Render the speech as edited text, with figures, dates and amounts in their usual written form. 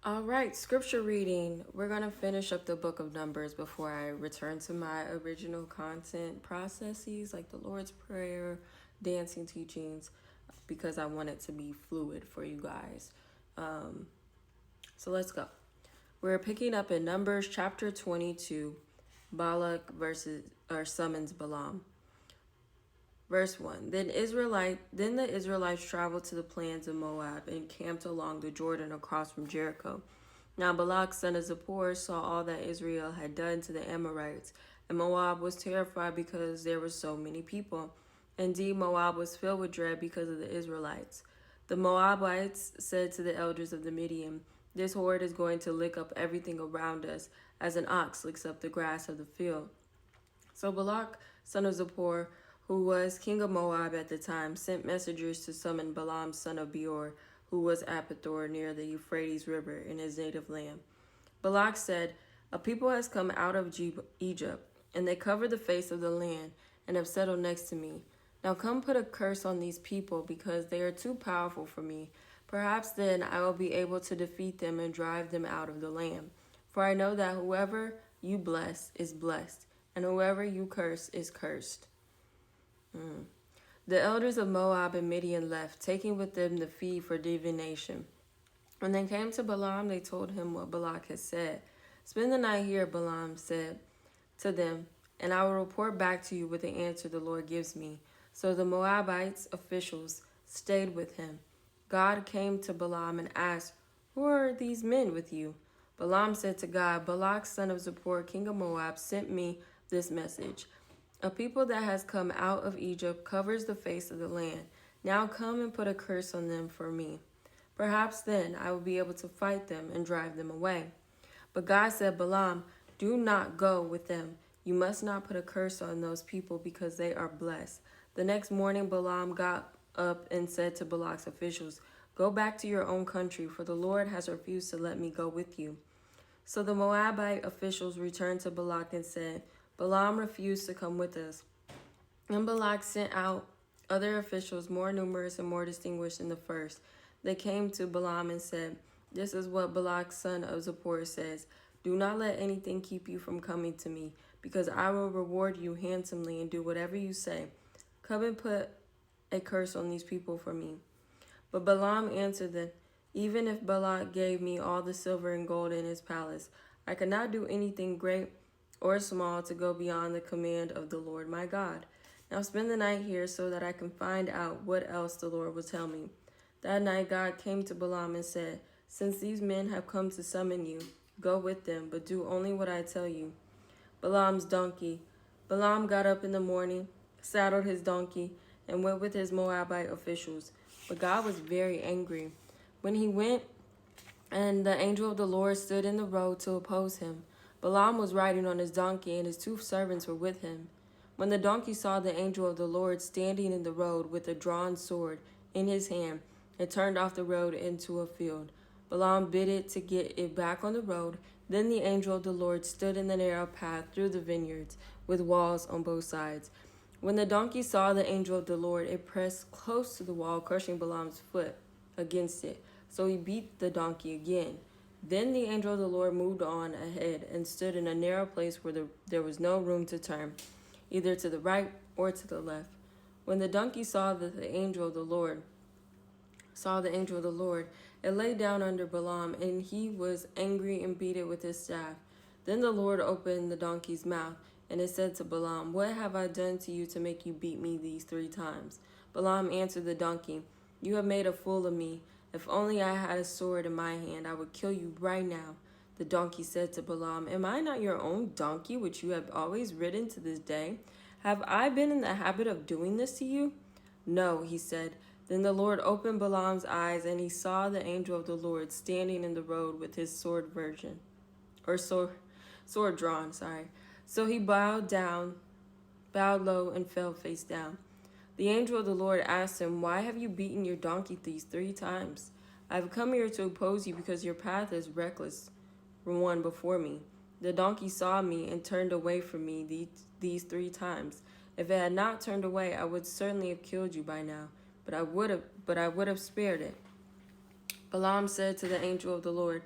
All right, scripture reading. We're going to finish up the book of Numbers before I return to my original content processes like the Lord's Prayer, dancing teachings, because I want it to be fluid for you guys. So let's go. We're picking up in Numbers chapter 22, Balak summons Balaam. Verse 1. Then the Israelites traveled to the plains of Moab and camped along the Jordan across from Jericho. Now Balak son of Zippor saw all that Israel had done to the Amorites, and Moab was terrified because there were so many people. Indeed, Moab was filled with dread because of the Israelites. The Moabites said to the elders of the Midian, "This horde is going to lick up everything around us, as an ox licks up the grass of the field." So Balak son of Zippor, who was king of Moab at the time, sent messengers to summon Balaam son of Beor, who was at Pethor near the Euphrates River in his native land. Balak said, "A people has come out of Egypt, and they covered the face of the land and have settled next to me. Now come put a curse on these people, because they are too powerful for me. Perhaps then I will be able to defeat them and drive them out of the land. For I know that whoever you bless is blessed, and whoever you curse is cursed." The elders of Moab and Midian left, taking with them the fee for divination. When they came to Balaam, they told him what Balak had said. "Spend the night here," Balaam said to them, "and I will report back to you with the answer the Lord gives me." So the Moabites officials stayed with him. God came to Balaam and asked, "Who are these men with you?" Balaam said to God, "Balak son of Zippor, king of Moab, sent me this message. A people that has come out of Egypt covers the face of the land. Now come and put a curse on them for me. Perhaps then I will be able to fight them and drive them away." But God said, "Balaam, do not go with them. You must not put a curse on those people, because they are blessed." The next morning Balaam got up and said to Balak's officials, "Go back to your own country, for the Lord has refused to let me go with you." So the Moabite officials returned to Balak and said, "Balaam refused to come with us." And Balak sent out other officials more numerous and more distinguished than the first. They came to Balaam and said, "This is what Balak son of Zippor says. Do not let anything keep you from coming to me, because I will reward you handsomely and do whatever you say. Come and put a curse on these people for me." But Balaam answered them, "Even if Balak gave me all the silver and gold in his palace, I could not do anything great or small to go beyond the command of the Lord my God. Now spend the night here, so that I can find out what else the Lord will tell me." That night God came to Balaam and said, "Since these men have come to summon you, go with them, but do only what I tell you." Balaam's donkey. Balaam got up in the morning, saddled his donkey, and went with his Moabite officials. But God was very angry when he went, and the angel of the Lord stood in the road to oppose him. Balaam was riding on his donkey, and his two servants were with him. When the donkey saw the angel of the Lord standing in the road with a drawn sword in his hand, it turned off the road into a field. Balaam bid it to get it back on the road. Then the angel of the Lord stood in the narrow path through the vineyards, with walls on both sides. When the donkey saw the angel of the Lord, it pressed close to the wall, crushing Balaam's foot against it. So he beat the donkey again. Then the angel of the Lord moved on ahead and stood in a narrow place where there was no room to turn, either to the right or to the left. When the donkey saw the angel of the Lord, it lay down under Balaam, and he was angry and beat it with his staff. Then the Lord opened the donkey's mouth, and it said to Balaam, "What have I done to you to make you beat me these 3 times?" Balaam answered the donkey, "You have made a fool of me. If only I had a sword in my hand, I would kill you right now." The donkey said to Balaam, "Am I not your own donkey, which you have always ridden to this day? Have I been in the habit of doing this to you?" "No," he said. Then the Lord opened Balaam's eyes, and he saw the angel of the Lord standing in the road with his sword drawn. So he bowed low, and fell face down. The angel of the Lord asked him, "Why have you beaten your donkey these 3 times?" "I have come here to oppose you, because your path is reckless one before me. The donkey saw me and turned away from me these 3 times. If it had not turned away, I would certainly have killed you by now, but I would have spared it." Balaam said to the angel of the Lord,